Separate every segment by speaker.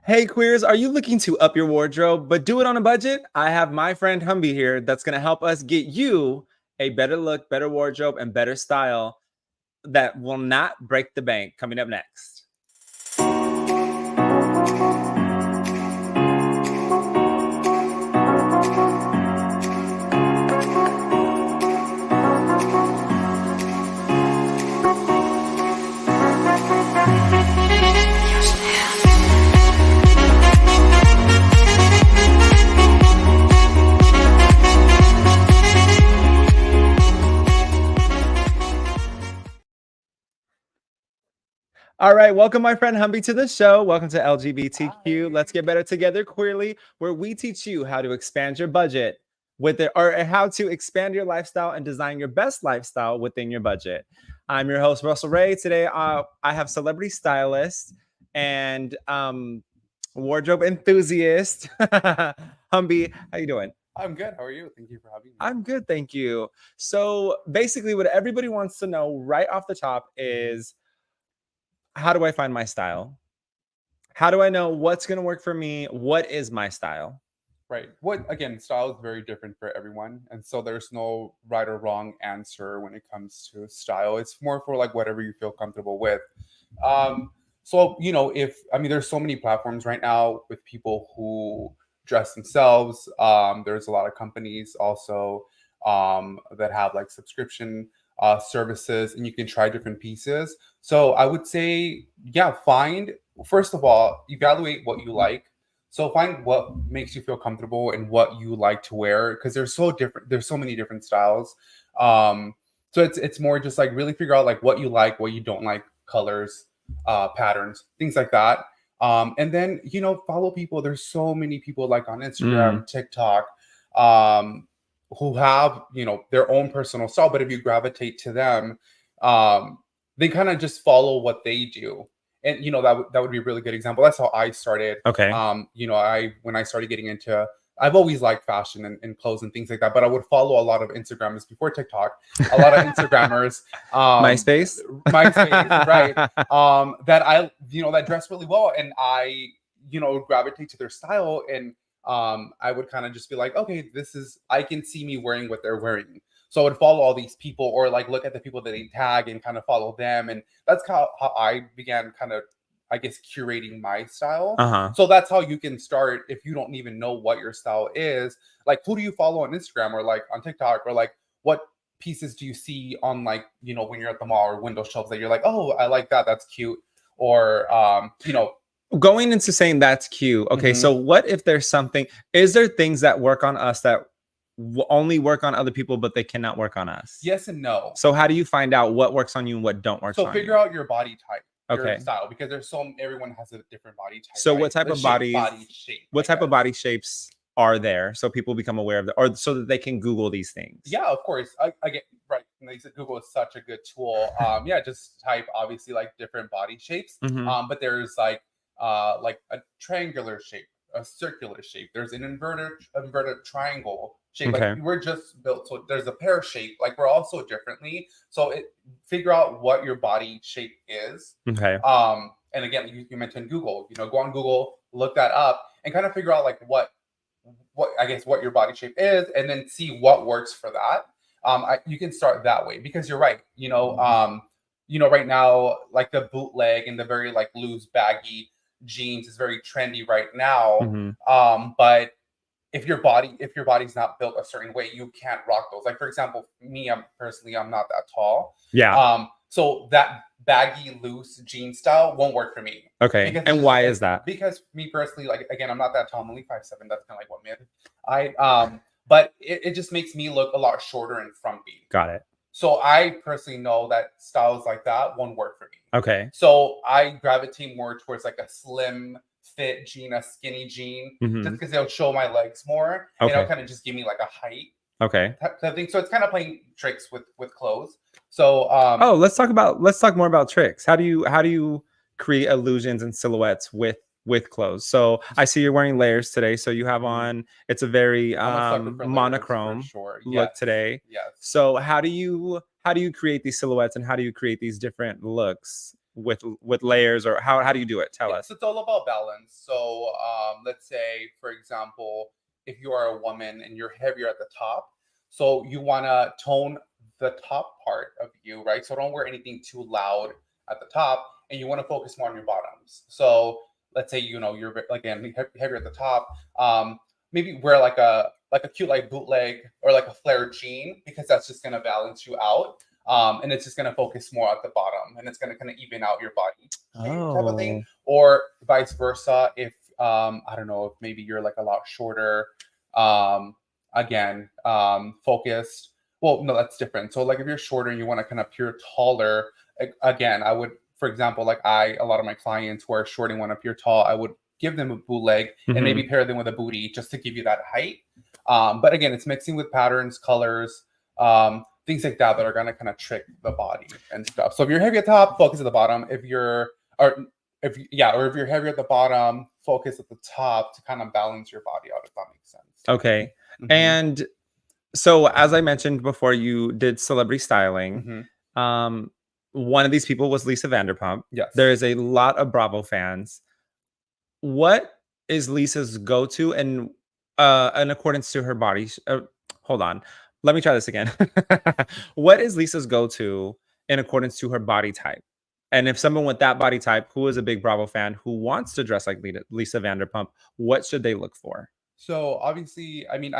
Speaker 1: Hey queers, are you looking to up your wardrobe but do it on a budget? I have my friend Humbie here that's going to help us get you a better look, better wardrobe, and better style that will not break the bank. Coming up next. All right, welcome my friend Humbie to the show. Welcome to LGBTQ.
Speaker 2: Hi.
Speaker 1: Let's get better together queerly, where we teach you how to expand your budget with it, or how to expand your lifestyle and design your best lifestyle within your budget. I'm your host Russell Ray. Today, I have celebrity stylist and wardrobe enthusiast Humbie. How you doing?
Speaker 2: I'm good. How are you? Thank you for having me.
Speaker 1: I'm good, thank you. So basically, what everybody wants to know right off the top is, how do I find my style? How do I know what's going to work for me? What is my style?
Speaker 2: Right. What again, style is very different for everyone. And so there's no right or wrong answer when it comes to style. It's more for like whatever you feel comfortable with. So if I mean there's so many platforms right now with people who dress themselves. There's a lot of companies also that have like subscription services and you can try different pieces. So I would say, yeah, first of all, evaluate what you like. So find what makes you feel comfortable and what you like to wear because they're so different. There's so many different styles. So it's more just like really figure out like what you like, what you don't like, colors, patterns, things like that. And then follow people. There's so many people like on Instagram, TikTok, who have their own personal style. But if you gravitate to them, they kind of just follow what they do. And that would be a really good example. That's how I started.
Speaker 1: Okay.
Speaker 2: When I started getting into, I've always liked fashion and clothes and things like that. But I would follow a lot of Instagrammers before TikTok. A lot of Instagrammers,
Speaker 1: MySpace,
Speaker 2: right? That dress really well, and I gravitate to their style, and I would kind of just be like, okay, I can see me wearing what they're wearing. So I would follow all these people or like look at the people that they tag and kind of follow them. And that's how I began kind of, I guess, curating my style. So that's how you can start if you don't even know what your style is. Like, who do you follow on Instagram or like on TikTok, or like what pieces do you see on like, when you're at the mall or window shelves that you're like, oh, I like that. That's cute. Or,
Speaker 1: going into saying that's cute. Okay. So what if there's something, is there things that work on us that only work on other people, but they cannot work on us?
Speaker 2: Yes and no.
Speaker 1: So how do you find out what works on you and what don't work on you?
Speaker 2: So figure out your body type.
Speaker 1: Okay.
Speaker 2: Your style, because everyone has a different body type.
Speaker 1: So
Speaker 2: right?
Speaker 1: what type of body shape? What type of body shapes are there so people become aware of that, or so that they can Google these things?
Speaker 2: Yeah, of course. Again, right. And they said Google is such a good tool. Just type obviously like different body shapes. But there's like a triangular shape, a circular shape. There's an inverted triangle shape.
Speaker 1: Okay.
Speaker 2: Like we're just built. So there's a pear shape. Like we're all so differently. So figure out what your body shape is.
Speaker 1: Okay.
Speaker 2: And again, you mentioned Google. Go on Google, look that up, and kind of figure out like what your body shape is, and then see what works for that. You can start that way because you're right. Right now, like the bootleg and the very like loose baggy jeans is very trendy right now. But if your body's not built a certain way, you can't rock those. Like for example, me, I'm not that tall.
Speaker 1: Yeah.
Speaker 2: So that baggy loose jean style won't work for me.
Speaker 1: Okay. And why is that?
Speaker 2: Because me personally, like again, I'm not that tall. I'm only 5'7". That's kind of like what mid. But it just makes me look a lot shorter and frumpy.
Speaker 1: Got it.
Speaker 2: So I personally know that styles like that won't work for me.
Speaker 1: Okay.
Speaker 2: So I gravitate more towards like a slim fit jean, a skinny jean, just because they'll show my legs more, and it'll kind of just give me like a height.
Speaker 1: Okay.
Speaker 2: Type of thing. So it's kind of playing tricks with clothes. So
Speaker 1: let's talk more about tricks. How do you create illusions and silhouettes with clothes? So I see you're wearing layers today. So you have on, it's a very monochrome look today.
Speaker 2: Yes.
Speaker 1: So how do you create these silhouettes and how do you create these different looks with layers, or how do you do it? Tell us.
Speaker 2: So it's all about balance. So let's say, for example, if you are a woman and you're heavier at the top, so you want to tone the top part of you, right? So don't wear anything too loud at the top, and you want to focus more on your bottoms. So let's say, you know, you're again heavier at the top. Maybe wear like a cute like bootleg or like a flared jean, because that's just gonna balance you out. And it's just going to focus more at the bottom, and it's going to kind of even out your body type of thing. Or vice versa, if I don't know, if maybe you're like a lot shorter, again, focused. Well, no, that's different. So like if you're shorter and you want to kind of appear taller, again, I would, for example, like a lot of my clients who are short and want to appear tall, I would give them a bootleg and maybe pair them with a booty just to give you that height. But again, it's mixing with patterns, colors, things like that are going to kind of trick the body and stuff. So if you're heavy at the top, focus at the bottom. If you're heavy at the bottom, focus at the top to kind of balance your body out, if that makes sense.
Speaker 1: Okay. And so, as I mentioned before, you did celebrity styling. One of these people was Lisa Vanderpump.
Speaker 2: Yes.
Speaker 1: There is a lot of Bravo fans. What is Lisa's go-to, and in accordance to her body? Hold on. Let me try this again. What is Lisa's go-to in accordance to her body type? And if someone with that body type, who is a big Bravo fan, who wants to dress like Lisa Vanderpump, what should they look for?
Speaker 2: So obviously, I mean,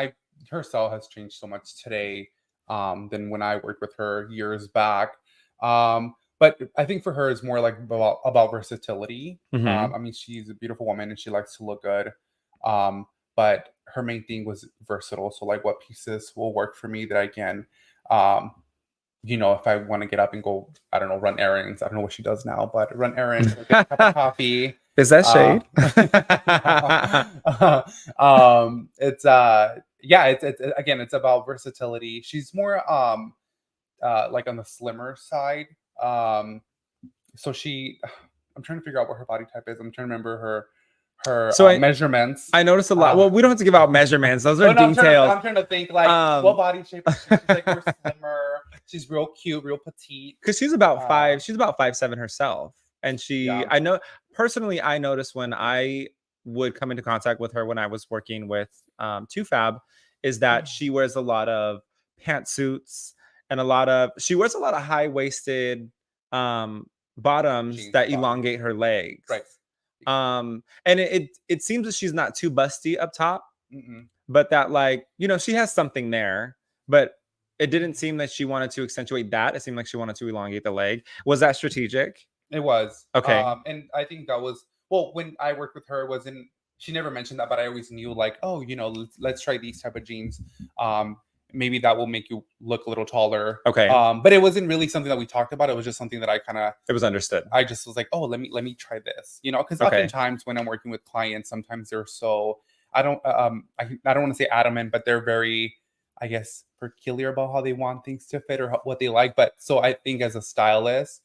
Speaker 2: her style has changed so much today than when I worked with her years back. But I think for her, it's more like about versatility. I mean, she's a beautiful woman and she likes to look good. But her main thing was versatile. So like what pieces will work for me that I can, you know, if I want to get up and go, I don't know, run errands. I don't know what she does now, but run errands, get a cup of coffee.
Speaker 1: Is that shade?
Speaker 2: It's again, it's about versatility. She's more like on the slimmer side. So I'm trying to figure out what her body type is. I'm trying to remember her measurements.
Speaker 1: I noticed a lot. Well, we don't have to give out measurements. Those are details.
Speaker 2: I'm trying to think like what body shape is she? She's like more slimmer. She's real cute, real petite.
Speaker 1: Because she's about 5'7" herself. And I know personally, I noticed when I would come into contact with her when I was working with Fab, is that she wears a lot of pantsuits and she wears a lot of high-waisted bottoms that elongate her legs.
Speaker 2: Right.
Speaker 1: And it seems that she's not too busty up top, but that, like, you know, she has something there, but it didn't seem that she wanted to accentuate that. It seemed like she wanted to elongate the leg. Was that strategic?
Speaker 2: It was.
Speaker 1: Okay.
Speaker 2: And I think that was, well, when I worked with her, she never mentioned that, but I always knew like, oh, you know, let's try these type of jeans. Maybe that will make you look a little taller.
Speaker 1: Okay.
Speaker 2: But it wasn't really something that we talked about. It was just something that
Speaker 1: it was understood.
Speaker 2: I just was like, oh, let me try this, you know, because oftentimes when I'm working with clients, sometimes they're so, I don't want to say adamant, but they're very, I guess, peculiar about how they want things to fit or what they like. But so I think as a stylist,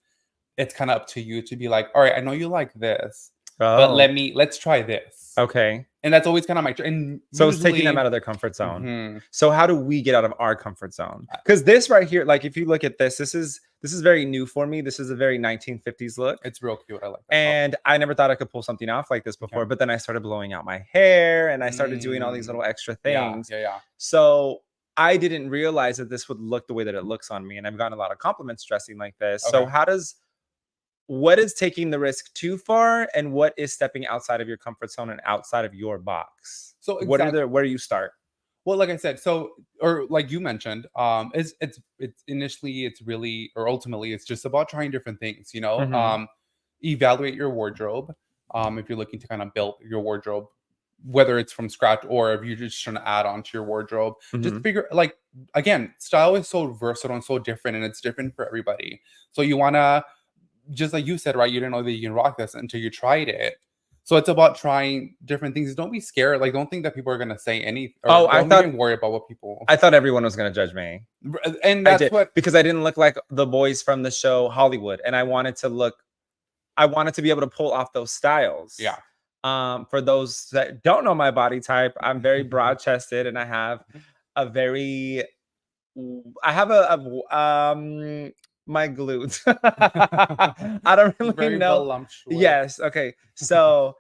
Speaker 2: it's kind of up to you to be like, all right, I know you like this, but let's try this.
Speaker 1: Okay.
Speaker 2: And that's always kind of and
Speaker 1: so it's taking them out of their comfort zone. So how do we get out of our comfort zone? Because this right here, like if you look at this is very new for me. This is a very 1950s look.
Speaker 2: It's real cute. I like that.
Speaker 1: And I never thought I could pull something off like this before, but then I started blowing out my hair and I started doing all these little extra things.
Speaker 2: Yeah.
Speaker 1: So I didn't realize that this would look the way that it looks on me. And I've gotten a lot of compliments dressing like this. Okay. So what is taking the risk too far, and what is stepping outside of your comfort zone and outside of your box? So where do you start?
Speaker 2: Well, like I said, or like you mentioned, it's initially it's really, or ultimately it's just about trying different things, you know. Evaluate your wardrobe. If you're looking to kind of build your wardrobe, whether it's from scratch or if you're just trying to add on to your wardrobe, just figure, like, again, style is so versatile and so different, and it's different for everybody. So you want to, just like you said, right, you didn't know that you can rock this until you tried it. So it's about trying different things. Don't be scared. Like, don't think that people are going to say anything. Don't even worry about what people.
Speaker 1: I thought everyone was going to judge me.
Speaker 2: And that's
Speaker 1: because I didn't look like the boys from the show Hollywood. And I wanted to be able to pull off those styles.
Speaker 2: Yeah.
Speaker 1: For those that don't know my body type, I'm very broad chested, and I have a my glutes. I don't really
Speaker 2: Very
Speaker 1: know.
Speaker 2: voluptuous.
Speaker 1: Yes. Okay. So,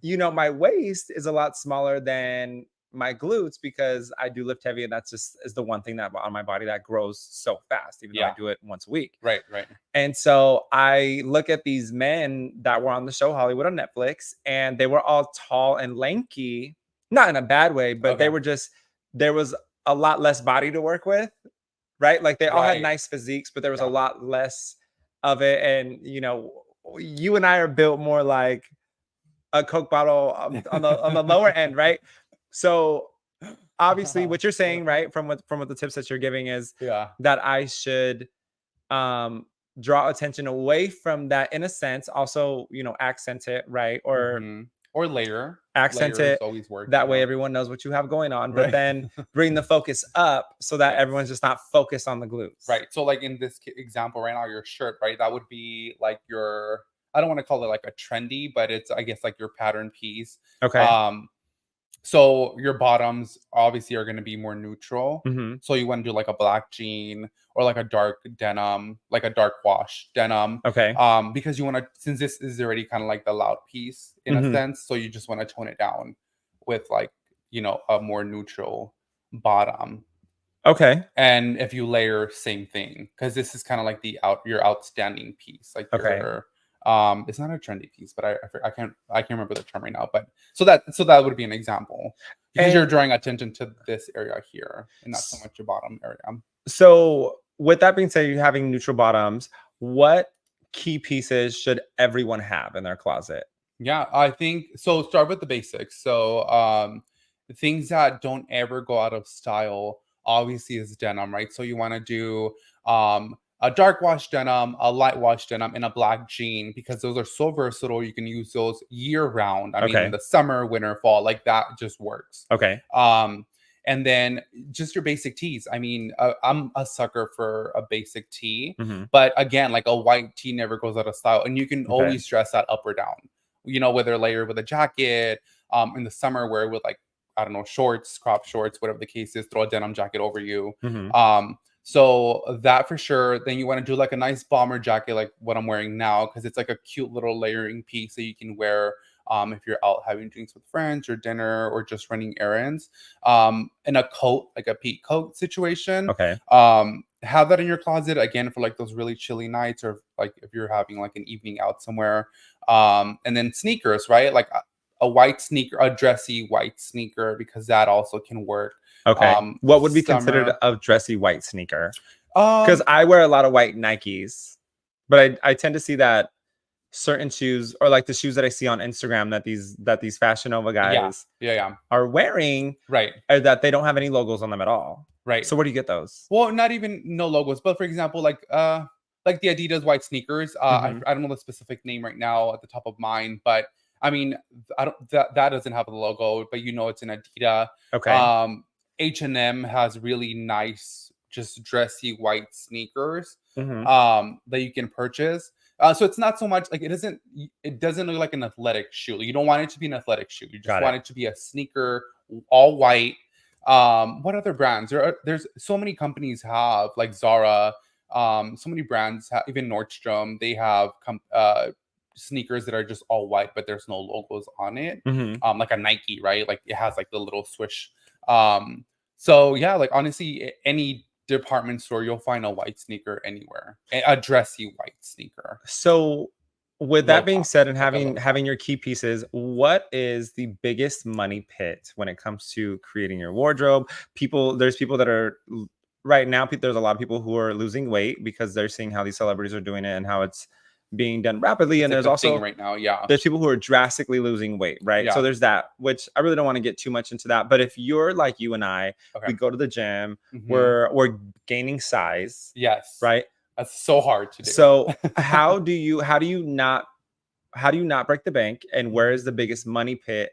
Speaker 1: my waist is a lot smaller than my glutes because I do lift heavy, and that's just is the one thing that on my body that grows so fast, even though I
Speaker 2: Yeah.
Speaker 1: do it once a week.
Speaker 2: Right. Right.
Speaker 1: And so I look at these men that were on the show Hollywood on Netflix, and they were all tall and lanky, not in a bad way, but they
Speaker 2: Okay.
Speaker 1: were just, there was a lot less body to work with, right? Like they all had
Speaker 2: Right.
Speaker 1: nice physiques, but there was a
Speaker 2: Yeah.
Speaker 1: lot less of it. And, you and I are built more like a Coke bottle on the lower end, right? So obviously what you're saying, right, from what the tips that you're giving is
Speaker 2: Yeah.
Speaker 1: that I should um draw attention away from that in a sense, also accent it, right, or
Speaker 2: Hmm. Or layer.
Speaker 1: accent
Speaker 2: Layers
Speaker 1: it
Speaker 2: always work.
Speaker 1: that way everyone knows what you have going on, but
Speaker 2: Right.
Speaker 1: then bring the focus up so that
Speaker 2: Yes.
Speaker 1: everyone's just not focused on the glutes.
Speaker 2: Right. So like in this example right now, your shirt, right? That would be like your, I don't want to call it like a trendy, but it's I guess like your pattern piece.
Speaker 1: Okay.
Speaker 2: Um, so your bottoms obviously are going to be more neutral.
Speaker 1: Hmm.
Speaker 2: So you want to do like a black jean or like a dark denim, like a dark wash denim.
Speaker 1: Okay.
Speaker 2: Because you want to, since this is already kind of like the loud piece in a
Speaker 1: Hmm.
Speaker 2: sense, so you just want to tone it down with like, a more neutral bottom.
Speaker 1: Okay.
Speaker 2: And if you layer, same thing, because this is kind of like your outstanding piece, like
Speaker 1: Okay.
Speaker 2: your it's not a trendy piece, but I can't remember the term right now. But so that would be an example because you're
Speaker 1: And
Speaker 2: drawing attention to this area here and not so much your bottom area.
Speaker 1: so with that being said, you're having neutral bottoms. What key pieces should everyone have in their closet?
Speaker 2: Yeah, I think so. Start with the basics. So things that don't ever go out of style obviously is denim, right? So you want to do a dark wash denim, a light wash denim, and a black jean because those are so versatile. You can use those year round. I mean, in
Speaker 1: Okay.
Speaker 2: the summer, winter, fall, like that just works.
Speaker 1: Okay.
Speaker 2: And then just your basic tees. I mean, I'm a sucker for a basic tee,
Speaker 1: Hmm.
Speaker 2: but again, like a white tee never goes out of style, and you can
Speaker 1: Okay.
Speaker 2: always dress that up or down. Whether layered with a jacket, in the summer wear with like, I don't know, shorts, crop shorts, whatever the case is, throw a denim jacket over you.
Speaker 1: Hmm.
Speaker 2: So that for sure. Then you want to do like a nice bomber jacket, like what I'm wearing now, because it's like a cute little layering piece that you can wear if you're out having drinks with friends or dinner or just running errands. And a coat, like a peak coat situation.
Speaker 1: Okay.
Speaker 2: Have that in your closet again for like those really chilly nights, or like if you're having like an evening out somewhere. And then sneakers, right? Like a white sneaker, a dressy white sneaker, because that also can work.
Speaker 1: Okay. What would be considered
Speaker 2: Summer.
Speaker 1: a dressy white sneaker? Because
Speaker 2: Um,
Speaker 1: I wear a lot of white Nikes, but I tend to see that certain shoes, or like the shoes that I see on Instagram that these Fashion Nova
Speaker 2: yeah,
Speaker 1: guys
Speaker 2: yeah,
Speaker 1: are wearing,
Speaker 2: right,
Speaker 1: are that they don't have any logos on them at all.
Speaker 2: right.
Speaker 1: So where do you get those?
Speaker 2: Well, not even no logos, but for example, like the Adidas white sneakers.
Speaker 1: Hmm.
Speaker 2: I don't know the specific name right now at the top of mind, but I mean, I don't that doesn't have a logo, but it's an Adidas.
Speaker 1: Okay.
Speaker 2: H&M has really nice, just dressy white sneakers
Speaker 1: Hmm.
Speaker 2: that you can purchase. So it's not so much like it doesn't look like an athletic shoe. You don't want it to be an athletic shoe. You just
Speaker 1: Got
Speaker 2: want
Speaker 1: it.
Speaker 2: it to be a sneaker, all white. What other brands? There's so many companies have like Zara. So many brands have, even Nordstrom. They have sneakers that are just all white, but there's no logos on it.
Speaker 1: Hmm.
Speaker 2: Like a Nike, right? Like it has like the little swoosh. So yeah, like honestly, any department store you'll find a white sneaker anywhere, a dressy white sneaker,
Speaker 1: So with
Speaker 2: low
Speaker 1: that being
Speaker 2: top,
Speaker 1: said, and
Speaker 2: like a
Speaker 1: having
Speaker 2: low top.
Speaker 1: having your key pieces, what is the biggest money pit when it comes to creating your wardrobe? There's people that are right now, there's a lot of people who are losing weight because they're seeing how these celebrities are doing it and how it's being done rapidly.
Speaker 2: It's
Speaker 1: And
Speaker 2: like
Speaker 1: there's
Speaker 2: the thing
Speaker 1: also
Speaker 2: right now. Yeah,
Speaker 1: there's people who are drastically losing weight, right? So
Speaker 2: yeah.
Speaker 1: there's that, which I really don't want to get too much into that. But if you're like you and I,
Speaker 2: Okay.
Speaker 1: we go to the gym,
Speaker 2: Hmm.
Speaker 1: we're gaining size,
Speaker 2: Yes,
Speaker 1: right?
Speaker 2: that's so hard to do.
Speaker 1: So how do you not break the bank, and where is the biggest money pit,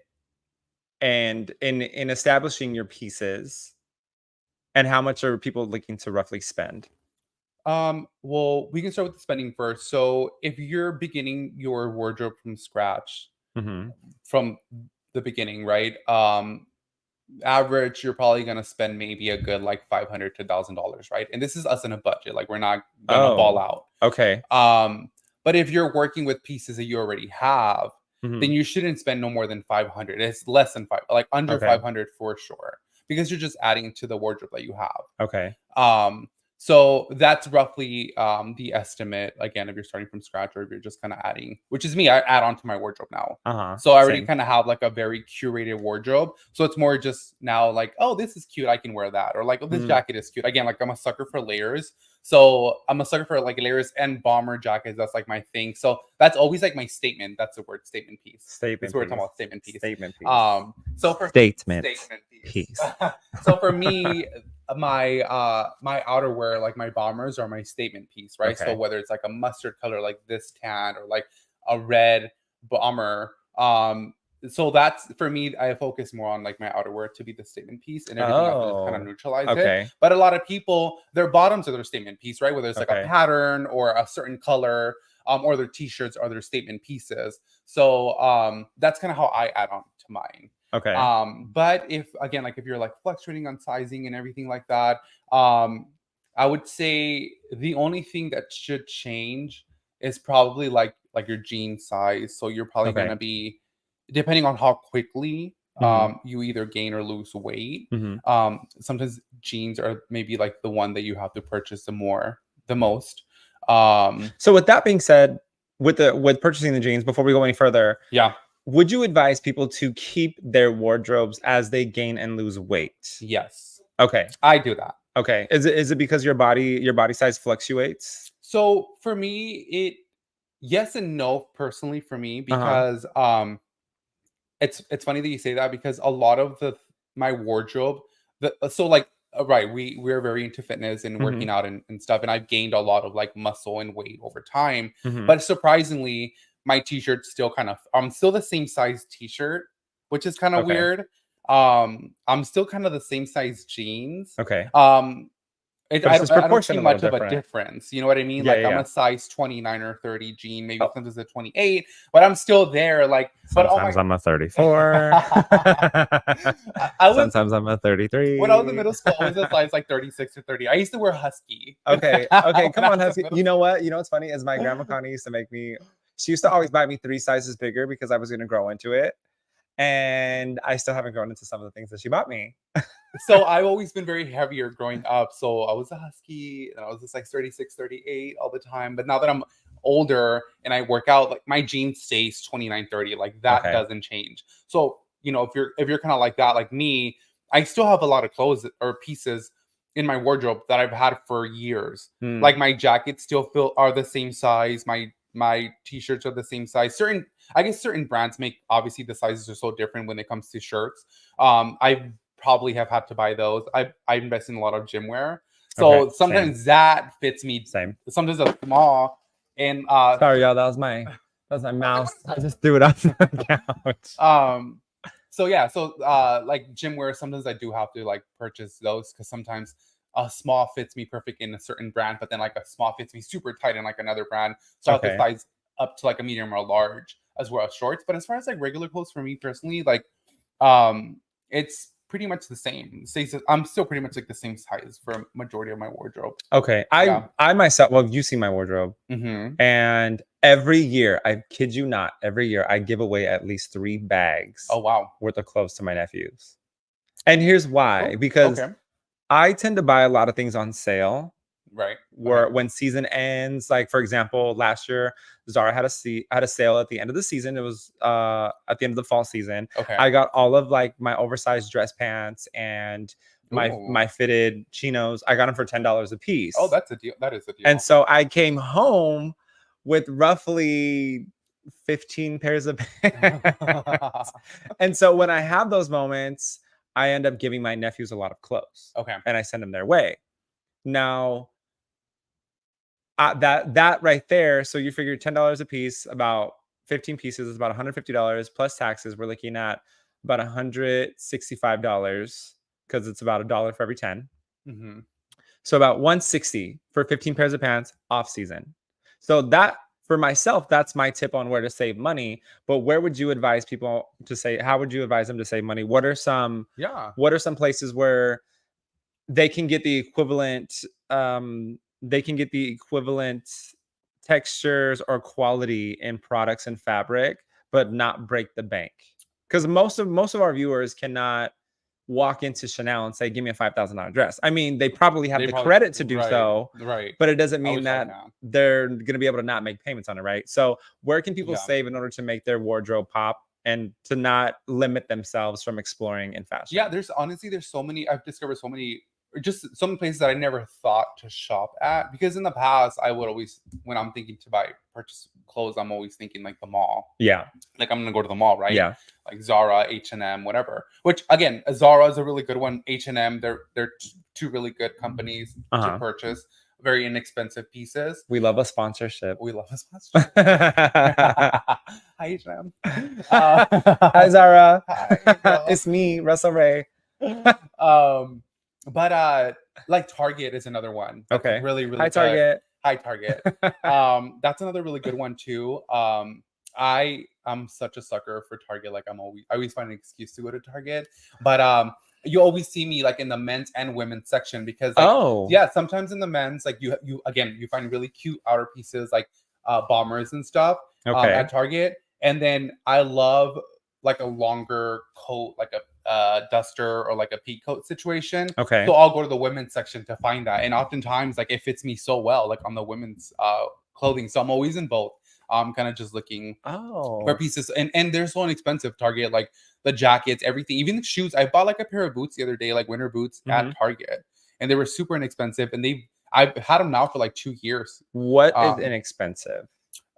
Speaker 1: and in establishing your pieces, and how much are people looking to roughly spend?
Speaker 2: Well, we can start with the spending first. So if you're beginning your wardrobe from scratch,
Speaker 1: Hmm.
Speaker 2: from the beginning, right? average, you're probably gonna spend maybe a good like $500 to $1,000, right? And this is us in a budget. Like we're not gonna ball
Speaker 1: Oh,
Speaker 2: out.
Speaker 1: okay.
Speaker 2: But if you're working with pieces that you already have, then
Speaker 1: Mhm.
Speaker 2: you shouldn't spend no more than 500. It's less than like under
Speaker 1: Okay.
Speaker 2: 500 for sure, because you're just adding to the wardrobe that you have.
Speaker 1: Okay.
Speaker 2: So that's roughly the estimate. Again, if you're starting from scratch or if you're just kind of adding, which is me, I add on to my wardrobe now.
Speaker 1: Uh-huh.
Speaker 2: So I already
Speaker 1: Same.
Speaker 2: kind of have like a very curated wardrobe. So it's more just now like, oh, this is cute, I can wear that, or like, oh, this
Speaker 1: Mm.
Speaker 2: jacket is cute. Again, like I'm a sucker for layers. So I'm a sucker for like layers and bomber jackets. That's like my thing. So that's always like my statement. That's the word, statement piece.
Speaker 1: Statement
Speaker 2: That's what we're
Speaker 1: piece.
Speaker 2: talking about, statement piece.
Speaker 1: Statement piece.
Speaker 2: So for
Speaker 1: Statement
Speaker 2: piece.
Speaker 1: piece.
Speaker 2: So for me, my outerwear, like my bombers, are my statement piece, right? So
Speaker 1: Okay.
Speaker 2: whether it's like a mustard color like this tan, or like a red bomber, so that's for me, I focus more on like my outerwear to be the statement piece, and everything else just kind of
Speaker 1: Oh,
Speaker 2: neutralize it.
Speaker 1: okay.
Speaker 2: But a lot of people, their bottoms are their statement piece, right? Whether it's like a
Speaker 1: Okay.
Speaker 2: pattern or a certain color, or their t-shirts are their statement pieces. So that's kind of how I add on to mine.
Speaker 1: Okay.
Speaker 2: But if again, like if you're like fluctuating on sizing and everything like that, I would say the only thing that should change is probably like your jean size. So you're probably
Speaker 1: Okay.
Speaker 2: gonna be, depending on how quickly
Speaker 1: Mhm.
Speaker 2: you either gain or lose weight.
Speaker 1: Mhm.
Speaker 2: Sometimes jeans are maybe like the one that you have to purchase the most. Um,
Speaker 1: So with that being said, with purchasing the jeans, before we go any further,
Speaker 2: yeah,
Speaker 1: would you advise people to keep their wardrobes as they gain and lose weight?
Speaker 2: yes,
Speaker 1: Okay.
Speaker 2: I do that.
Speaker 1: Okay. Is it because your body size fluctuates?
Speaker 2: So for me, it yes and no personally for me,
Speaker 1: Uh-huh.
Speaker 2: because it's funny that you say that, because a lot of my wardrobe, so like right, we're very into fitness and
Speaker 1: Mhm.
Speaker 2: working out and stuff, and I've gained a lot of like muscle and weight over time.
Speaker 1: Mhm.
Speaker 2: But surprisingly, my t-shirts still kind of, I'm still the same size t-shirt, which is kind of
Speaker 1: Okay.
Speaker 2: weird. I'm still kind of the same size jeans.
Speaker 1: Okay.
Speaker 2: um
Speaker 1: But
Speaker 2: I
Speaker 1: it's
Speaker 2: don't
Speaker 1: just
Speaker 2: I don't see
Speaker 1: proportion a little
Speaker 2: much of a
Speaker 1: different.
Speaker 2: difference, you know what I mean?
Speaker 1: Yeah,
Speaker 2: Like,
Speaker 1: yeah,
Speaker 2: I'm
Speaker 1: yeah.
Speaker 2: a size 29 or 30 jean, maybe
Speaker 1: Oh,
Speaker 2: sometimes a 28, but I'm still there, like, but oh my
Speaker 1: sometimes I'm a 34.
Speaker 2: I was
Speaker 1: Sometimes I'm a
Speaker 2: when I was in
Speaker 1: 33.
Speaker 2: middle school, I was a size, like, 36 or 30. I used to wear Husky
Speaker 1: Okay. Okay.
Speaker 2: when
Speaker 1: Come
Speaker 2: I
Speaker 1: on,
Speaker 2: was in
Speaker 1: Husky.
Speaker 2: middle
Speaker 1: You know
Speaker 2: school.
Speaker 1: what? You know what's funny is my grandma Connie used to make me. She used to always buy me 3 sizes bigger because I was going to grow into it, and I still haven't grown into some of the things that she bought me.
Speaker 2: So I've always been very heavier growing up. So I was a husky and I was just like 36, 38 all the time. But now that I'm older and I work out, like my jeans stays 29, 30. Like that
Speaker 1: Okay.
Speaker 2: doesn't change. So, if you're kind of like that, like me, I still have a lot of clothes or pieces in my wardrobe that I've had for years.
Speaker 1: Hmm.
Speaker 2: Like my jackets still are the same size. My t-shirts are the same size. I guess certain brands make, obviously the sizes are so different when it comes to shirts. I probably have had to buy those. I invest in a lot of gym wear.
Speaker 1: Okay.
Speaker 2: So
Speaker 1: Same.
Speaker 2: sometimes that fits me.
Speaker 1: Same.
Speaker 2: Sometimes a small, and
Speaker 1: Sorry, y'all. That was my
Speaker 2: I was like, what
Speaker 1: mouse.
Speaker 2: is
Speaker 1: I
Speaker 2: that?
Speaker 1: just threw it off the couch.
Speaker 2: So yeah, so like gym wear, sometimes I do have to like purchase those, because sometimes a small fits me perfect in a certain brand, but then like a small fits me super tight in like another brand. So I have to
Speaker 1: Okay.
Speaker 2: size up to like a medium or a large as well as shorts. But as far as like regular clothes for me personally, like it's pretty much the same. I'm still pretty much like the same size for a majority of my wardrobe.
Speaker 1: Okay. I
Speaker 2: Yeah.
Speaker 1: I myself. Well, you see my wardrobe,
Speaker 2: Mm-hmm.
Speaker 1: and every year, I kid you not, every year I give away at least 3 bags
Speaker 2: Oh wow.
Speaker 1: worth of clothes to my nephews. And here's why:
Speaker 2: Cool.
Speaker 1: because
Speaker 2: Okay.
Speaker 1: I tend to buy a lot of things on sale
Speaker 2: Right. Okay.
Speaker 1: where when season ends. Like for example, last year Zara had a sale at the end of the season. It was at the end of the fall season.
Speaker 2: Okay.
Speaker 1: I got all of like my oversized dress pants and my
Speaker 2: Ooh.
Speaker 1: my fitted chinos. I got them for $10 a
Speaker 2: Oh,
Speaker 1: piece.
Speaker 2: that's a deal. That is a
Speaker 1: And
Speaker 2: deal.
Speaker 1: so I came home with roughly 15 pairs of pants. And so when I have those moments, I end up giving my nephews a lot of clothes
Speaker 2: Okay.
Speaker 1: and I send them their way. Now, that right there, so you figure $10 a piece, about 15 pieces is about $150 plus taxes. We're looking at about $165 because it's about a dollar for every 10.
Speaker 2: Mm-hmm.
Speaker 1: So about 160 for 15 pairs of pants off season. So that for myself, that's my tip on where to save money. But where would you advise people to say, how would you advise them to save money? What are some places where they can get the equivalent textures or quality in products and fabric, but not break the bank? Because most of our viewers cannot walk into Chanel and say, give me a $5,000 dress. I mean, they probably have the credit to do so,
Speaker 2: right?
Speaker 1: But it doesn't mean that they're going to be able to not make payments on it, right? So where can people save in order to make their wardrobe pop and to not limit themselves from exploring in fashion?
Speaker 2: Yeah, there's so many, I've discovered so many, just so many places that I never thought to shop at, because in the past I would always, when I'm thinking to purchase clothes, I'm always thinking like the mall.
Speaker 1: Yeah.
Speaker 2: Like I'm gonna go to the mall, right?
Speaker 1: Yeah.
Speaker 2: Like Zara, H&M, whatever. Which again, Zara is a really good one. H&M, they're two really good companies to purchase. Very inexpensive pieces.
Speaker 1: We love a sponsorship.
Speaker 2: We love a sponsorship. Hi, H&M.
Speaker 1: Hi, Zara.
Speaker 2: Hi,
Speaker 1: it's me, Russell Ray.
Speaker 2: But like Target is another one.
Speaker 1: Okay.
Speaker 2: Really, really
Speaker 1: Hi,
Speaker 2: good.
Speaker 1: Target.
Speaker 2: Hi, Target. That's another really good one too. I'm such a sucker for Target. Like I always find an excuse to go to Target. But you always see me like in the men's and women's section, because like, sometimes in the men's, like you find really cute outer pieces like bombers and stuff at Target. And then I love like a longer coat, like a duster or like a peak coat situation.
Speaker 1: Okay.
Speaker 2: So I'll go to the women's section to find that. And oftentimes like it fits me so well, like on the women's clothing. So I'm always in both. I'm kind of just looking for pieces. And they're so inexpensive, Target, like the jackets, everything, even the shoes. I bought like a pair of boots the other day, like winter boots at Target. And they were super inexpensive. And I've had them now for like 2 years.
Speaker 1: What is inexpensive?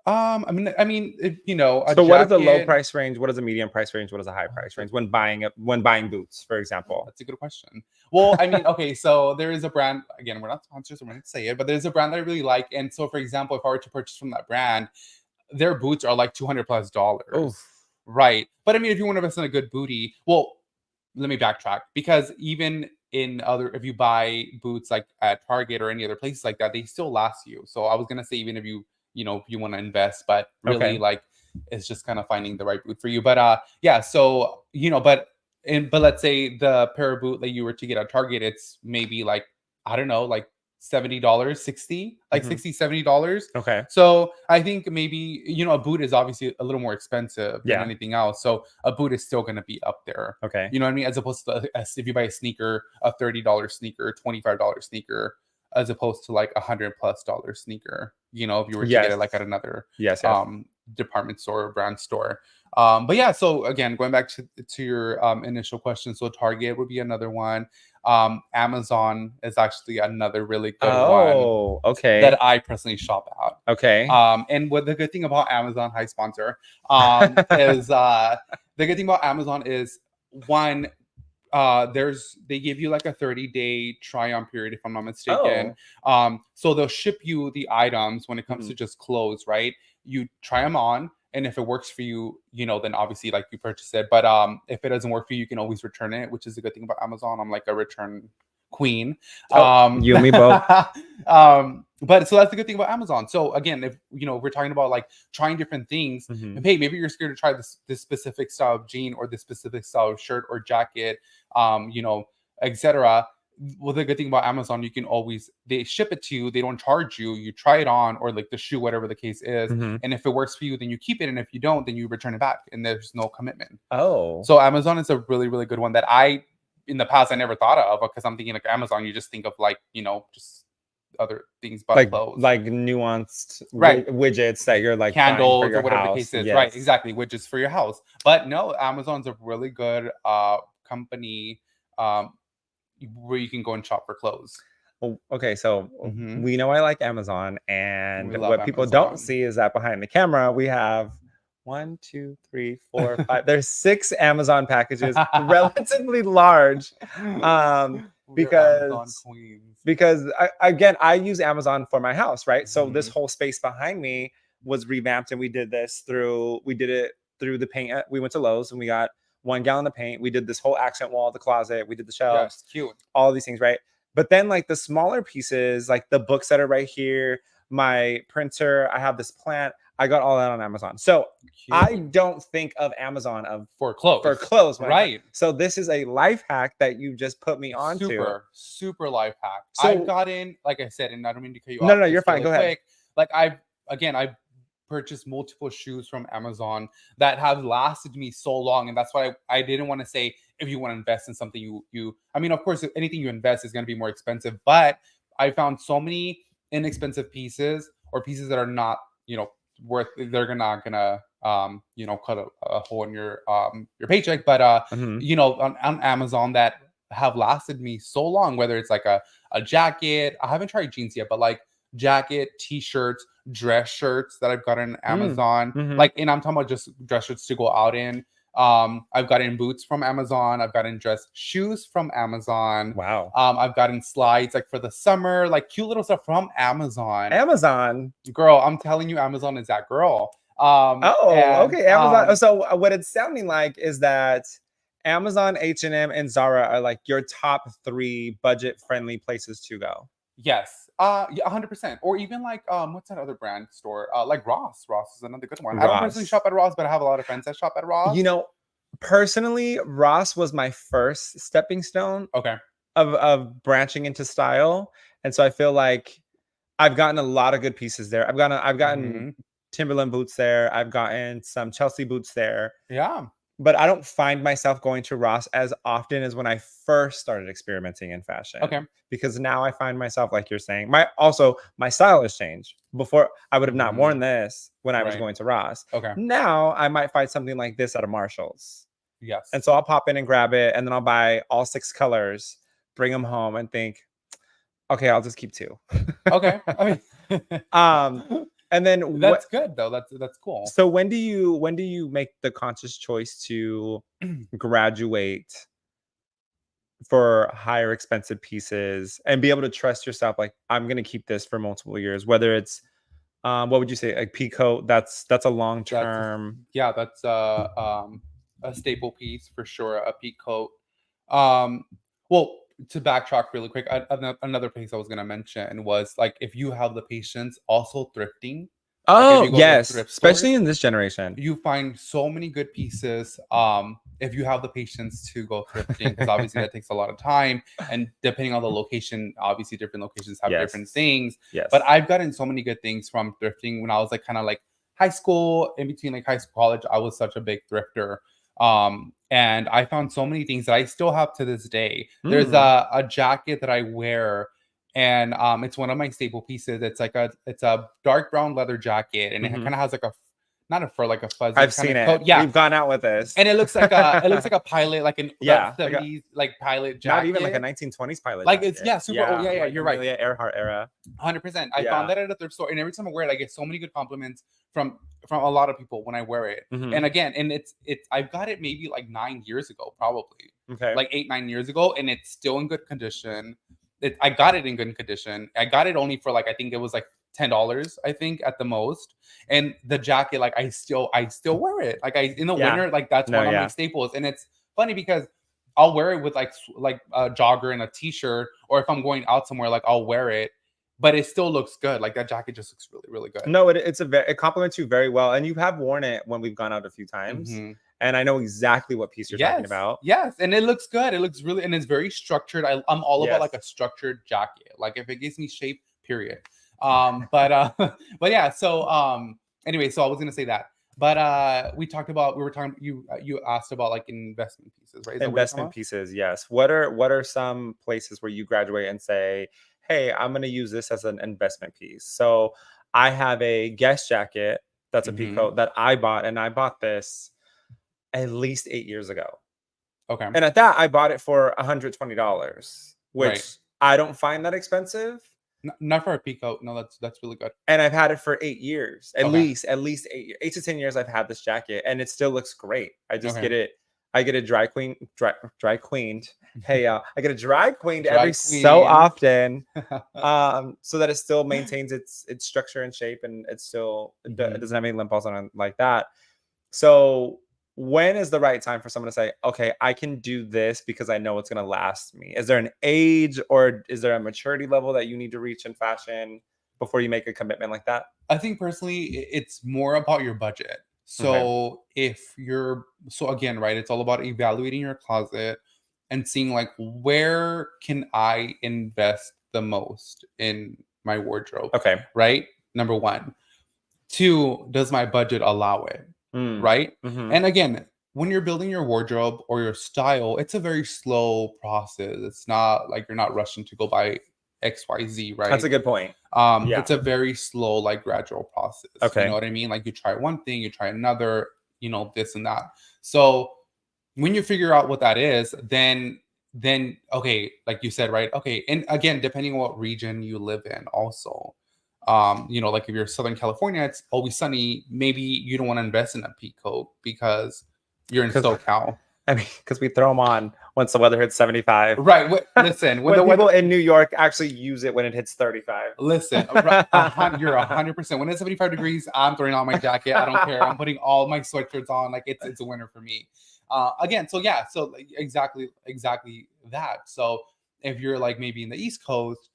Speaker 2: I mean, you know,
Speaker 1: so what is the low price range? What is the medium price range? What is a high price range when buying boots, for example?
Speaker 2: That's a good question. Well, I mean, okay, so there is a brand, again, we're not sponsors, so we're going to say it, but there's a brand that I really like. And so, for example, if I were to purchase from that brand, their boots are like $200+. Right. But I mean, if you want to invest in a good booty, well, let me backtrack, because even if you buy boots like at Target or any other places like that, they still last you. So I was going to say, even if you want to invest, but really like it's just kind of finding the right boot for you. But yeah, so but let's say the pair of boot that you were to get at Target, it's maybe like, I don't know, like $70, $60, like $60, $70.
Speaker 1: Okay.
Speaker 2: So I think maybe, a boot is obviously a little more expensive than anything else. So a boot is still going to be up there.
Speaker 1: Okay.
Speaker 2: You know what I mean? As opposed to if you buy a sneaker, a $30 sneaker, $25 sneaker, as opposed to like $100+ sneaker, if you were to get it like at another department store or brand store. But yeah, so again, going back to your initial question, so Target would be another one. Amazon is actually another really good one.
Speaker 1: Okay.
Speaker 2: That I personally shop at.
Speaker 1: Okay.
Speaker 2: And what the good thing about Amazon, hi sponsor, is the good thing about Amazon is, one, they give you like a 30-day try-on period, if I'm not mistaken. So they'll ship you the items when it comes to just clothes, right? You try them on, and if it works for you, then obviously like you purchase it. But if it doesn't work for you, you can always return it, which is a good thing about Amazon. I'm like a return queen.
Speaker 1: You and me both.
Speaker 2: But so that's the good thing about Amazon. So again, if we're talking about like trying different things, and hey, maybe you're scared to try this specific style of jean or this specific style of shirt or jacket, etc. Well, the good thing about Amazon, you can always, they ship it to you, they don't charge you, you try it on, or like the shoe, whatever the case is, and if it works for you, then you keep it, and if you don't, then you return it back, and there's no commitment. So Amazon is a really, really good one that in the past I never thought of, because I'm thinking like Amazon, you just think of like just other things but clothes,
Speaker 1: like nuanced widgets that you're like
Speaker 2: candles or whatever
Speaker 1: house.
Speaker 2: The case is. Right, exactly, widgets for your house. But no, Amazon's a really good company where you can go and shop for clothes.
Speaker 1: Okay, so we know I like Amazon, and what people don't see is that behind the camera we have 1, 2, 3, 4, 5. There's 6 Amazon packages, relatively large. Because I use Amazon for my house, right? So this whole space behind me was revamped, and we did it through the paint. We went to Lowe's and we got 1 gallon of paint. We did this whole accent wall, the closet. We did the shelves,
Speaker 2: cute.
Speaker 1: All these things, right? But then like the smaller pieces, like the books that are right here, my printer. I have this plant. I got all that on Amazon. So
Speaker 2: Cute.
Speaker 1: I don't think of Amazon
Speaker 2: for clothes.
Speaker 1: for clothes,
Speaker 2: right?
Speaker 1: So this is a life hack that you just put me onto.
Speaker 2: Super life hack.
Speaker 1: So-
Speaker 2: I've gotten, like I said, and I don't mean to cut you
Speaker 1: No,
Speaker 2: off.
Speaker 1: no, you're
Speaker 2: just
Speaker 1: fine.
Speaker 2: really
Speaker 1: Go ahead.
Speaker 2: quick. Like I've purchased multiple shoes from Amazon that have lasted me so long, and that's why I didn't want to say if you want to invest in something, you I mean, of course, anything you invest is going to be more expensive, but I found so many inexpensive pieces or pieces that are not, worth, they're not gonna cut a hole in your paycheck, but
Speaker 1: Mhm.
Speaker 2: on Amazon that have lasted me so long, whether it's like a jacket. I haven't tried jeans yet, but like jacket, t-shirts, dress shirts that I've gotten on Amazon.
Speaker 1: Mhm.
Speaker 2: Like, and I'm talking about just dress shirts to go out in. I've gotten boots from Amazon. I've gotten dress shoes from Amazon.
Speaker 1: Wow.
Speaker 2: I've gotten slides like for the summer, like cute little stuff from Amazon.
Speaker 1: Amazon.
Speaker 2: Girl, I'm telling you, Amazon is that girl.
Speaker 1: Okay. Amazon. So what it's sounding like is that Amazon, H&M, and Zara are like your top 3 budget-friendly places to go.
Speaker 2: Yes. Yeah, 100%. Or even like what's that other brand store? Like Ross. Ross is another good one. I don't personally
Speaker 1: Ross.
Speaker 2: shop at Ross, but I have a lot of friends that shop at Ross.
Speaker 1: You know, personally, Ross was my first stepping stone
Speaker 2: Okay.
Speaker 1: of branching into style, and so I feel like I've gotten a lot of good pieces there. I've gotten Timberland boots there. I've gotten some Chelsea boots there.
Speaker 2: Yeah.
Speaker 1: But I don't find myself going to Ross as often as when I first started experimenting in fashion.
Speaker 2: Okay.
Speaker 1: Because now I find myself, like you're saying, my style has changed. Before, I would have not worn this when I was
Speaker 2: Right.
Speaker 1: going to Ross.
Speaker 2: Okay.
Speaker 1: Now I might find something like this at a Marshall's.
Speaker 2: Yes.
Speaker 1: And so I'll pop in and grab it, and then I'll buy all 6 colors, bring them home, and think, okay, I'll just keep 2.
Speaker 2: Okay. I mean,
Speaker 1: and then
Speaker 2: that's good though. That's cool.
Speaker 1: So when do you make the conscious choice to graduate for higher expensive pieces and be able to trust yourself? Like, I'm gonna keep this for multiple years. Whether it's what would you say, like peacoat? That's a long term.
Speaker 2: That's a staple piece for sure. A peak coat. Well, to backtrack really quick, another piece I was gonna mention was like if you have the patience, also thrifting.
Speaker 1: Oh,
Speaker 2: if you go to
Speaker 1: yes,
Speaker 2: thrift
Speaker 1: especially
Speaker 2: stores,
Speaker 1: in this generation.
Speaker 2: you find so many good pieces. If you have the patience to go thrifting, because obviously that takes a lot of time, and depending on the location, obviously different locations have different things.
Speaker 1: Yes.
Speaker 2: But I've gotten so many good things from thrifting when I was like kind of like high school, in between like high school, college. I was such a big thrifter. And I found so many things that I still have to this day. There's a jacket that I wear, and it's one of my staple pieces. It's a dark brown leather jacket, and it kind of has like not a fur, like a fuzzy.
Speaker 1: I've seen it.
Speaker 2: Coat. Yeah,
Speaker 1: we've gone out with this,
Speaker 2: and it looks like a pilot, like an 70s like pilot jacket,
Speaker 1: not even like a 1920s pilot.
Speaker 2: Like
Speaker 1: jacket.
Speaker 2: it's super. Oh yeah,
Speaker 1: like
Speaker 2: you're right.
Speaker 1: Amelia Earhart era.
Speaker 2: 100%. I found that at a thrift store, and every time I wear it, I get so many good compliments from a lot of people when I wear it. And again, and it's I've got it maybe like 9 years ago, probably.
Speaker 1: Okay.
Speaker 2: Like 8-9 years ago, and it's still in good condition. I got it in good condition. I got it only for like, I think it was like $10, I think at the most. And the jacket, like I still wear it. Like in the winter, like that's one of my staples. And it's funny because I'll wear it with like a jogger and a t-shirt, or if I'm going out somewhere, like I'll wear it, but it still looks good. Like that jacket just looks really, really good.
Speaker 1: No, it compliments you very well, and you have worn it when we've gone out a few times. And I know exactly what piece you're talking about.
Speaker 2: Yes, and it looks good. It looks really, and it's very structured. I'm all about like a structured jacket. Like if it gives me shape, period. But yeah. So anyway, so I was gonna say that. But we were talking. You asked about like investment pieces, right?
Speaker 1: Investment pieces, yes. What are some places where you graduate and say, hey, I'm gonna use this as an investment piece? So I have a Guess jacket that's a peacoat that I bought, and I bought this at least 8 years ago.
Speaker 2: Okay.
Speaker 1: And at that, I bought it for $120, which I don't find that expensive.
Speaker 2: Not for a peacoat. No, that's really good.
Speaker 1: And I've had it for 8 years, at least 8 to 10 years. I've had this jacket, and it still looks great. I just get it. I get it dry queened. Hey, I get it dry queened so often, so that it still maintains its structure and shape, and it still it doesn't have any lint balls on it like that. So when is the right time for someone to say, okay, I can do this because I know it's going to last me? Is there an age, or is there a maturity level that you need to reach in fashion? before you make a commitment like that?
Speaker 2: I think personally, it's more about your budget. So so again, right, it's all about evaluating your closet and seeing like where can I invest the most in my wardrobe,
Speaker 1: Okay.
Speaker 2: right? Number one. Two, does my budget allow it,
Speaker 1: Mm.
Speaker 2: right?
Speaker 1: Mhm.
Speaker 2: And again, when you're building your wardrobe or your style, it's a very slow process. It's not like you're not rushing to go buy XYZ, right?
Speaker 1: That's a good point. Yeah.
Speaker 2: It's a very slow, like gradual process. You know
Speaker 1: Okay.
Speaker 2: what I mean? Like you try one thing, you try another, this and that. So when you figure out what that is, then okay, like you said, right? Okay. And again, depending on what region you live in, also. Like if you're Southern California, it's always sunny. Maybe you don't want to invest in a peak coat because you're in
Speaker 1: 'Cause-
Speaker 2: SoCal.
Speaker 1: I mean, because we throw them on once the weather hits 75.
Speaker 2: Right. Listen,
Speaker 1: When people in New York actually use it when it hits 35.
Speaker 2: Listen, you're 100%. When it's 75 degrees, I'm throwing on my jacket. I don't care. I'm putting all my sweatshirts on. Like it's a winter for me. Again, so yeah, so like, exactly that. So if you're like maybe in the East Coast,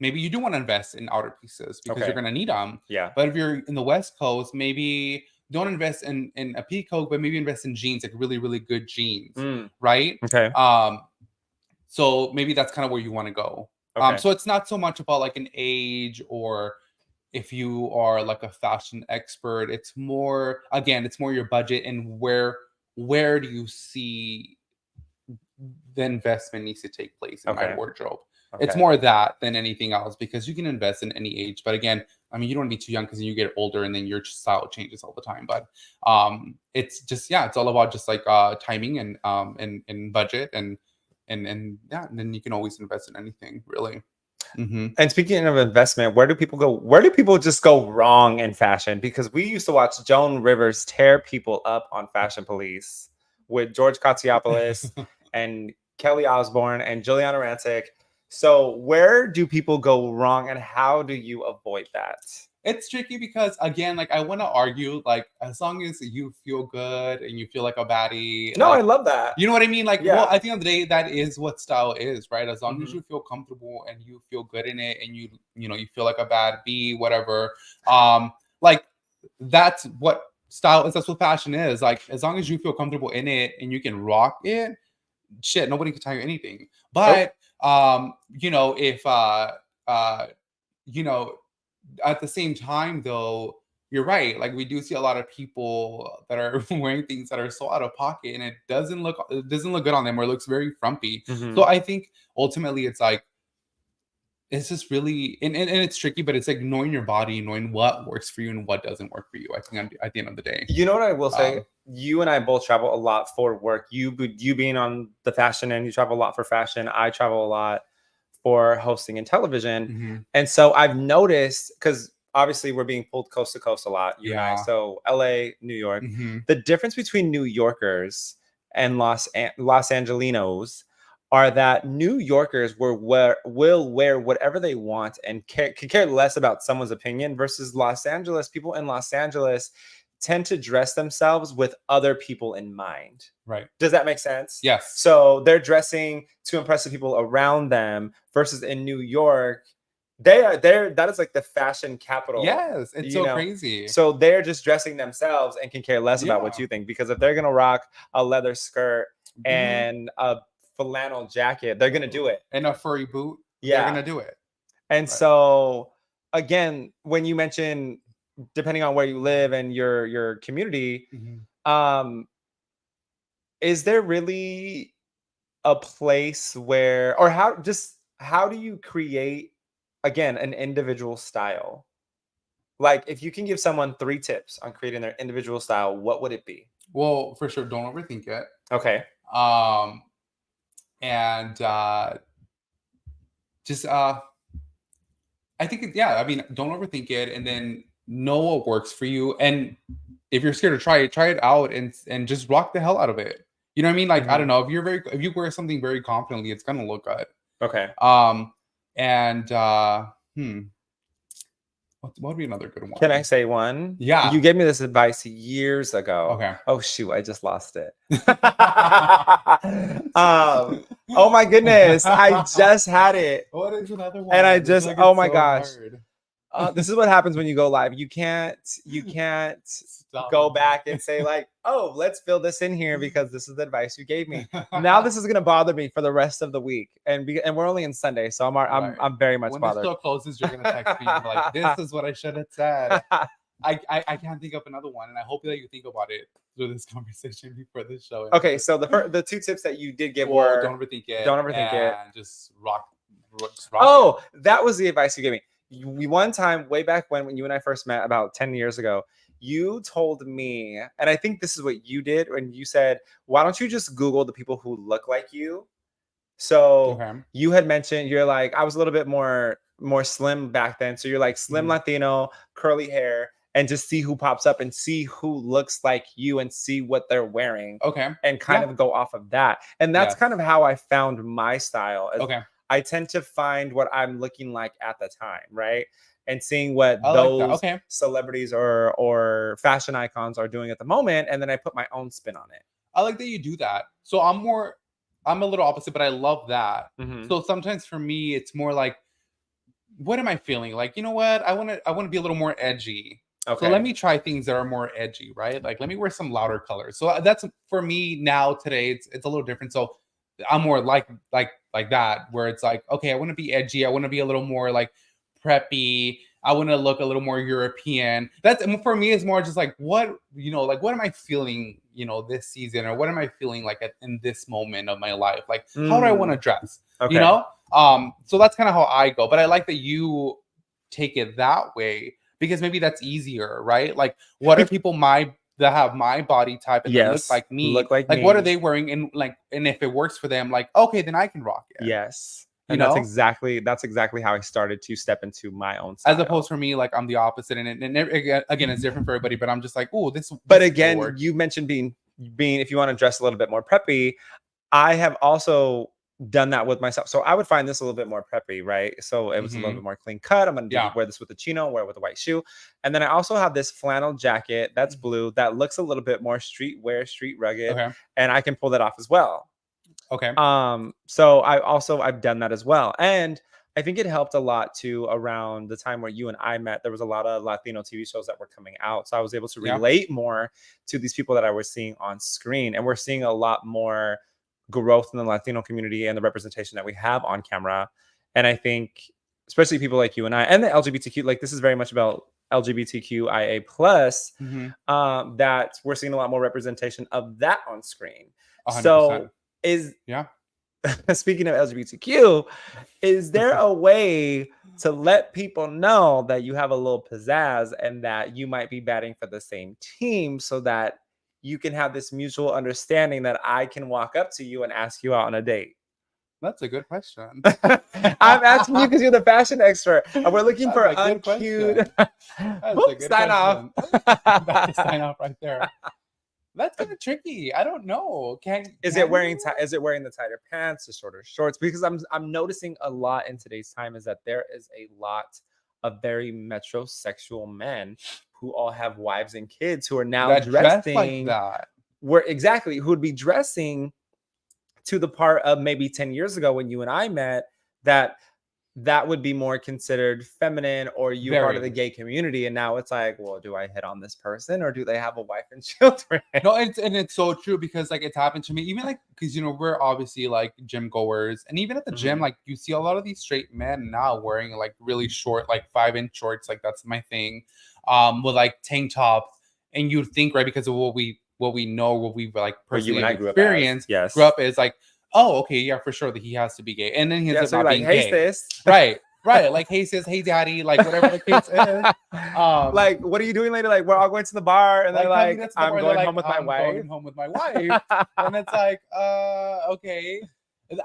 Speaker 2: maybe you do want to invest in outer pieces because you're gonna need them.
Speaker 1: Yeah.
Speaker 2: But if you're in the West Coast, maybe don't invest in a peacoat, but maybe invest in jeans, like really, really good jeans, right?
Speaker 1: Okay.
Speaker 2: So maybe that's kind of where you want to go.
Speaker 1: Okay.
Speaker 2: So it's not so much about like an age or if you are like a fashion expert. It's more, again, it's more your budget and where do you see the investment needs to take place in my wardrobe. It's more that than anything else because you can invest in any age. But again, I mean, you don't want to be too young because then you get older and then your style changes all the time. But it's just, it's all about just like timing and budget and yeah, and then you can always invest in anything really.
Speaker 1: And speaking of investment, where do people go? Where do people just go wrong in fashion? Because we used to watch Joan Rivers tear people up on Fashion Police with George Katsopolis and Kelly Osbourne and Juliana Rancic. So where do people go wrong and how do you avoid that?
Speaker 2: It's tricky because again, like I want to argue, like as long as you feel good and you feel like a baddie.
Speaker 1: No,
Speaker 2: like,
Speaker 1: I love that.
Speaker 2: You know what I mean? Like, well, at the end of the day, that is what style is, right? As long as you feel comfortable and you feel good in it, and you feel like a bad bee, whatever. Like that's what style is. That's what fashion is. Like as long as you feel comfortable in it and you can rock it, shit, nobody can tell you anything. But if at the same time, though, you're right. Like we do see a lot of people that are wearing things that are so out of pocket, and it doesn't look good on them, or it looks very frumpy. So I think ultimately, it's like it's just really and it's tricky, but it's like knowing your body, knowing what works for you and what doesn't work for you. I think at the end of the day,
Speaker 1: you know what I will say. You and I both travel a lot for work. You being on the fashion end, you travel a lot for fashion. I travel a lot for hosting and television. And so I've noticed, because obviously we're being pulled coast to coast a lot, you and I. So LA, New York. The difference between New Yorkers and Los Angelinos are that New Yorkers will wear whatever they want and can care less about someone's opinion, versus Los Angeles. People in Los Angeles tend to dress themselves with other people in mind.
Speaker 2: Right.
Speaker 1: Does that make sense?
Speaker 2: Yes.
Speaker 1: So they're dressing to impress the people around them, versus in New York, that is like the fashion capital.
Speaker 2: Yes, it's so crazy.
Speaker 1: So they're just dressing themselves and can care less about what you think, because if they're gonna rock a leather skirt and a flannel jacket, they're gonna do it.
Speaker 2: And a furry boot, they're gonna do it.
Speaker 1: And so again, when you mention depending on where you live and your community, is there really a place where, or how do you create, again, an individual style? Like if you can give someone 3 tips on creating their individual style, what would it be?
Speaker 2: Well, for sure, don't overthink it.
Speaker 1: Okay.
Speaker 2: And just I think I mean, don't overthink it, and then know what works for you. And if you're scared to try it out and just rock the hell out of it. You know what I mean? Like I don't know, if you wear something very confidently, it's gonna look good.
Speaker 1: Okay.
Speaker 2: What would be another good one?
Speaker 1: Can I say one?
Speaker 2: Yeah.
Speaker 1: You gave me this advice years ago.
Speaker 2: Okay.
Speaker 1: Oh shoot, I just lost it. Oh my goodness, I just had it.
Speaker 2: What is another one?
Speaker 1: And I
Speaker 2: feel
Speaker 1: just,
Speaker 2: like
Speaker 1: oh
Speaker 2: it's
Speaker 1: my
Speaker 2: so
Speaker 1: gosh.
Speaker 2: hard.
Speaker 1: This is what happens when you go live. You can't
Speaker 2: Stop.
Speaker 1: go back and say like, oh, let's fill this in here because this is the advice you gave me. Now this is gonna bother me for the rest of the week, and we're only in Sunday, so
Speaker 2: Right.
Speaker 1: I'm very much
Speaker 2: When
Speaker 1: bothered.
Speaker 2: the show closes, you're gonna text me and be like, "This is what I should have said." I can't think of another one, and I hope that you think about it through this conversation before the show.
Speaker 1: Okay, so the two tips that you did give
Speaker 2: Well,
Speaker 1: were
Speaker 2: don't overthink it.
Speaker 1: don't overthink it.
Speaker 2: And just rock.
Speaker 1: Oh, that was the advice you gave me. We one time way back when you and I first met about 10 years ago, you told me, and I think this is what you did when you said, why don't you just Google the people who look like you? So you had mentioned you're like, I was a little bit more slim back then. So you're like slim Latino, curly hair, and just see who pops up and see who looks like you and see what they're wearing.
Speaker 2: Okay.
Speaker 1: And kind of go off of that. And that's kind of how I found my style.
Speaker 2: Okay.
Speaker 1: I tend to find what I'm looking like at the time, right? And seeing what
Speaker 2: I
Speaker 1: those
Speaker 2: like
Speaker 1: celebrities or fashion icons are doing at the moment, and then I put my own spin on it.
Speaker 2: I like that you do that. So I'm a little opposite, but I love that. So sometimes for me, it's more like, what am I feeling? Like, you know what? I want to be a little more edgy. Okay. So let me try things that are more edgy, right? Like, let me wear some louder colors. So that's for me now today. It's a little different. So I'm more like that, where it's like, okay, I want to be edgy. I want to be a little more like preppy. I want to look a little more European. That's for me is more just like what am I feeling, this season, or what am I feeling like in this moment of my life? Like, how do I want to dress? Okay. So that's kind of how I go. But I like that you take it that way because maybe that's easier, right? Like, what are people that have my body type and look like me? Like what are they wearing? And if it works for them, like, okay, then I can rock it.
Speaker 1: Yes. And that's exactly how I started to step into my own style.
Speaker 2: As opposed for me, like I'm the opposite. And again, it's different for everybody, but I'm just like, oh, this.
Speaker 1: But again, you mentioned being, if you want to dress a little bit more preppy, I have also done that with myself. So I would find this a little bit more preppy, right? So it was a little bit more clean cut. I'm going to wear this with a chino, wear it with a white shoe. And then I also have this flannel jacket that's blue that looks a little bit more street rugged. Okay. And I can pull that off as well.
Speaker 2: Okay.
Speaker 1: So I've done that as well. And I think it helped a lot too around the time where you and I met. There was a lot of Latino TV shows that were coming out. So I was able to relate more to these people that I was seeing on screen. And we're seeing a lot more growth in the Latino community and the representation that we have on camera. And I think especially people like you and I and the LGBTQ, like this is very much about LGBTQIA plus, that we're seeing a lot more representation of that on screen. 100%. So speaking of LGBTQ, is there a way to let people know that you have a little pizzazz and that you might be batting for the same team so that you can have this mutual understanding that I can walk up to you and ask you out on a date?
Speaker 2: That's a good question.
Speaker 1: I'm asking you because you're the fashion expert, and we're looking for a cute. Sign off.
Speaker 2: That's a sign off right there. That's kind of tricky. I don't know.
Speaker 1: Is it wearing the tighter pants, the shorter shorts? Because I'm noticing a lot in today's time is that there is a lot of very metrosexual men who all have wives and kids who are now dressing
Speaker 2: like that.
Speaker 1: Who would be dressing to the part of maybe 10 years ago when you and I met, that would be more considered feminine or part of the gay community. And now it's like, well, do I hit on this person or do they have a wife and children?
Speaker 2: No, it's so true because like it's happened to me, even like because we're obviously like gym goers, and even at the gym, like you see a lot of these straight men now wearing like really short, like 5-inch shorts, like that's my thing, with like tank tops, and you'd think, right, because of what we know, what we've like personally experienced, grew up is like, oh, okay, yeah, for sure that he has to be gay, and then he ends up not being gay.
Speaker 1: Sis.
Speaker 2: Right, like, hey sis, hey daddy, like whatever the case is.
Speaker 1: Like, what are you doing later? Like, we're all going to the bar, and they're like, I'm going home with my wife.
Speaker 2: Going home with my wife, and it's like, okay,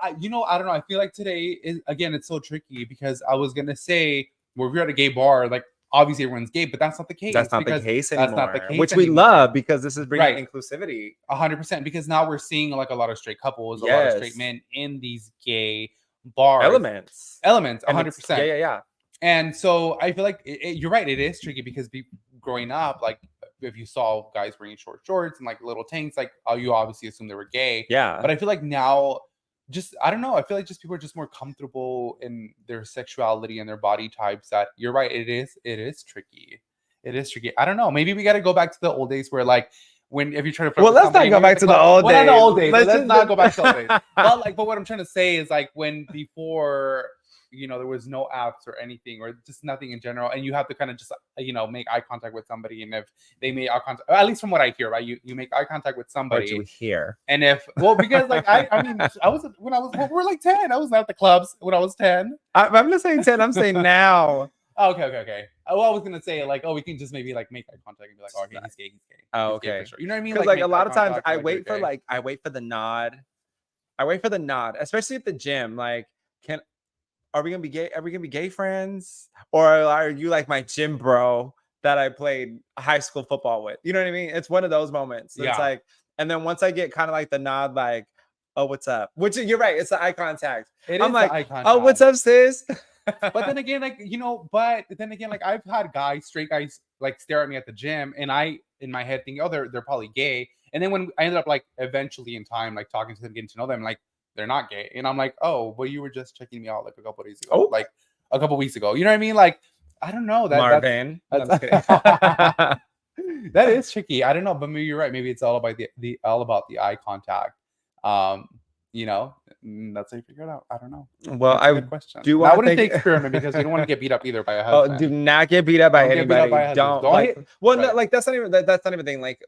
Speaker 2: I don't know. I feel like today is again, it's so tricky because I was gonna say, well, if you're at a gay bar, like. Obviously, everyone's gay, but that's not the case.
Speaker 1: That's not the case anymore. Which we love because this is bringing inclusivity.
Speaker 2: 100%. Because now we're seeing like a lot of straight couples, a lot of straight men in these gay bars.
Speaker 1: Elements.
Speaker 2: 100%.
Speaker 1: Yeah.
Speaker 2: And so I feel like you're right. It is tricky because growing up, like if you saw guys wearing short shorts and like little tanks, like you obviously assume they were gay.
Speaker 1: Yeah.
Speaker 2: But I feel like now, just I don't know. I feel like just people are just more comfortable in their sexuality and their body types. That you're right. It is tricky. It is tricky. I don't know. Maybe we got to go back to the old days where like if you're trying to flirt
Speaker 1: Well,
Speaker 2: with
Speaker 1: let's not
Speaker 2: somebody,
Speaker 1: go
Speaker 2: maybe
Speaker 1: back
Speaker 2: at
Speaker 1: to
Speaker 2: the
Speaker 1: the
Speaker 2: club-
Speaker 1: old
Speaker 2: well, not
Speaker 1: days.
Speaker 2: the old days. Let's
Speaker 1: just
Speaker 2: not go back to the old days. But what I'm trying to say is like when before there was no apps or anything or just nothing in general, and you have to kind of just make eye contact with somebody, and if they made eye contact, at least from what I hear, right, you make eye contact with
Speaker 1: Or
Speaker 2: somebody,
Speaker 1: do we hear?
Speaker 2: and if because like I mean I was when I was we were like 10. I was at the clubs when I was 10.
Speaker 1: I'm not saying 10. I'm saying now.
Speaker 2: Oh, okay. Well, I was gonna say like, we can just maybe like make eye contact and be like, oh, okay, he's gay.
Speaker 1: Oh,
Speaker 2: He's gay
Speaker 1: okay.
Speaker 2: for sure. You know what I mean?
Speaker 1: Because like a
Speaker 2: make
Speaker 1: lot
Speaker 2: eye
Speaker 1: of times
Speaker 2: contact,
Speaker 1: I
Speaker 2: like,
Speaker 1: wait
Speaker 2: you're
Speaker 1: for
Speaker 2: gay.
Speaker 1: I wait for the nod. I wait for the nod, especially at the gym. Like, are we gonna be gay? Are we gonna be gay friends? Or are you like my gym bro that I played high school football with? You know what I mean? It's one of those moments. It's
Speaker 2: Yeah.
Speaker 1: like, and then once I get kind of like the nod, like, oh, what's up? Which you're right, it's the eye contact. I'm
Speaker 2: It is
Speaker 1: like,
Speaker 2: the eye contact.
Speaker 1: oh, what's up, sis?
Speaker 2: But then again, like like I've had straight guys, like stare at me at the gym, and I in my head think, oh, they're probably gay. And then when I ended up like eventually in time, like talking to them, getting to know them, like they're not gay, and I'm like, oh, well, you were just checking me out like a couple days ago,
Speaker 1: Oh.
Speaker 2: like a couple weeks ago. You know what I mean? Like I don't know that
Speaker 1: Marvin. No, I'm just kidding.
Speaker 2: that is tricky. I don't know, but maybe you're right. Maybe it's all about the eye contact. That's how you figure it out. I don't know.
Speaker 1: Well,
Speaker 2: That's a good question.
Speaker 1: do
Speaker 2: I
Speaker 1: want to
Speaker 2: wouldn't
Speaker 1: thank
Speaker 2: say experiment because you don't want to get beat up either by a
Speaker 1: Oh,
Speaker 2: husband.
Speaker 1: do not get beat up by
Speaker 2: Don't get beat up
Speaker 1: anybody.
Speaker 2: by a husband.
Speaker 1: Don't
Speaker 2: Don't
Speaker 1: like.
Speaker 2: hit-
Speaker 1: Well, no,
Speaker 2: right.
Speaker 1: like that's not even a thing. Like,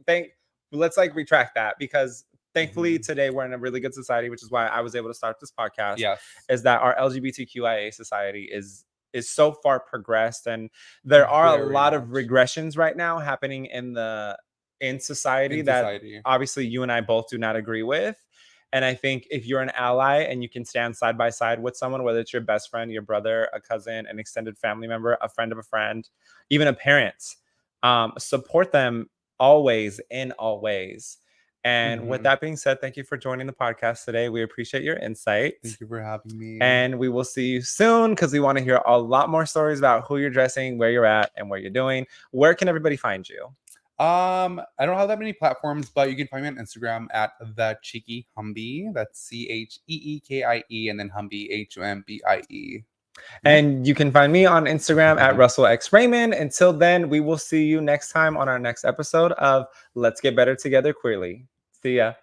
Speaker 1: let's like retract that because thankfully today we're in a really good society, which is why I was able to start this podcast.
Speaker 2: Yes.
Speaker 1: Is that our LGBTQIA society is so far progressed, and there are a
Speaker 2: Very
Speaker 1: lot of
Speaker 2: much.
Speaker 1: regressions right now happening in society that
Speaker 2: Society.
Speaker 1: obviously you and I both do not agree with. And I think if you're an ally and you can stand side by side with someone, whether it's your best friend, your brother, a cousin, an extended family member, a friend of a friend, even a parent, support them always in all ways. And with that being said, thank you for joining the podcast today. We appreciate your insight.
Speaker 2: Thank you for having me.
Speaker 1: And we will see you soon because we want to hear a lot more stories about who you're dressing, where you're at, and what you're doing. Where can everybody find you?
Speaker 2: I don't have that many platforms, but you can find me on Instagram at the Cheeky Humbie. That's CheeKie and then Humbie HUMBIE.
Speaker 1: And you can find me on Instagram at Russell X Raymond. Until then, we will see you next time on our next episode of Let's Get Better Together Queerly. See ya.